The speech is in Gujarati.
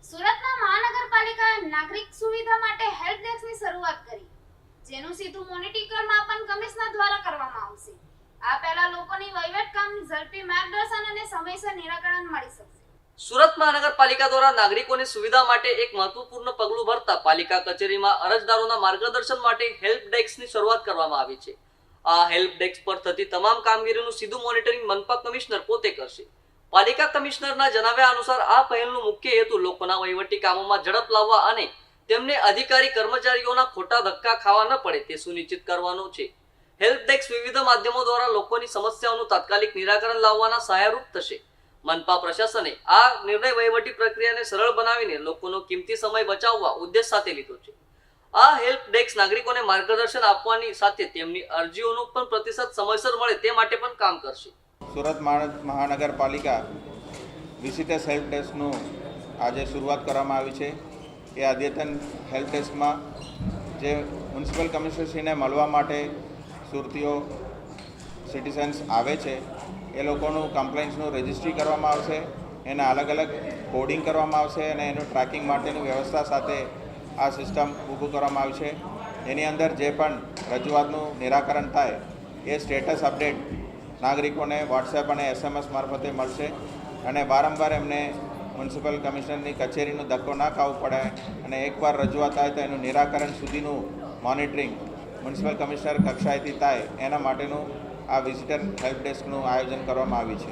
સુરતના મહાનગરપાલિકાએ નાગરિક સુવિધા માટે હેલ્પ ડેસ્કની શરૂઆત કરી, જેનું સીધું મોનિટરિંગ માપન કમિશનર દ્વારા કરવામાં આવશે. આ પહેલા લોકોની વહીવટ કામની ઝડપી માર્ગદર્શન અને સમયસર નિરાકરણ મળી શકશે. સુરત મહાનગરપાલિકા દ્વારા નાગરિકોની સુવિધા માટે એક મહત્વપૂર્ણ પગલું ભરતા પાલિકા કચેરીમાં અરજદારોના માર્ગદર્શન માટે હેલ્પ ડેસ્કની શરૂઆત કરવામાં આવી છે. આ હેલ્પ ડેસ્ક પર થતી તમામ કામગીરીનું સીધું મોનિટરિંગ મનપા કમિશનર પોતે કરશે. પાલિકા કમિશનરના જણાવ્યા અનુસાર આ પહેલનું મુખ્ય હેતુ લોકોના વહીવટી કામોમાં ઝડપ લાવવા અને તેમને અધિકારી કર્મચારીઓના ખોટા ધક્કા ખાવા ન પડે તે સુનિશ્ચિત કરવાનો છે. હેલ્પ ડેસ્ક વિવિધ માધ્યમો દ્વારા લોકોની સમસ્યાઓનું તાત્કાલિક નિરાકરણ લાવવાના સહાયરૂપ થશે. મનપા પ્રશાસને આ નિર્ણય વહીવટી પ્રક્રિયાને સરળ બનાવીને લોકોનો કિંમતી સમય બચાવવા ઉદ્દેશ સાથે લીધો છે. આ હેલ્પ ડેસ્ક નાગરિકોને માર્ગદર્શન આપવાની સાથે તેમની અરજીઓનો પણ પ્રતિસાદ સમયસર મળે તે માટે પણ કામ કરશે. સુરત મહાનગરપાલિકા વિઝિટર્સ હેલ્પ ડેસ્કનું આજે શરૂઆત કરવામાં આવી છે. એ અદ્યતન હેલ્પ ડેસ્કમાં જે મ્યુનિસિપલ કમિશનરશ્રીને મળવા માટે સુરતીઓ સિટીઝન્સ આવે છે એ લોકોનું કમ્પ્લેન્ટ્સનું રજિસ્ટ્રી કરવામાં આવશે, એના અલગ અલગ કોડિંગ કરવામાં આવશે અને એનું ટ્રેકિંગ માટેની વ્યવસ્થા સાથે આ સિસ્ટમ ઊભું કરવામાં આવી છે. એની અંદર જે પણ રજૂઆતનું નિરાકરણ થાય એ સ્ટેટસ અપડેટ નાગરિકોને વોટ્સએપ અને SMS મારફતે મળશે અને વારંવાર એમને મ્યુનિસિપલ કમિશનરની કચેરીનો ધક્કો ના ખાવો પડે અને એકવાર રજૂઆત થાય તો એનું નિરાકરણ સુધીનું મોનિટરિંગ મ્યુનિસિપલ કમિશનર કક્ષાએથી થાય એના માટેનું આ વિઝિટર હેલ્પ ડેસ્કનું આયોજન કરવામાં આવ્યું છે.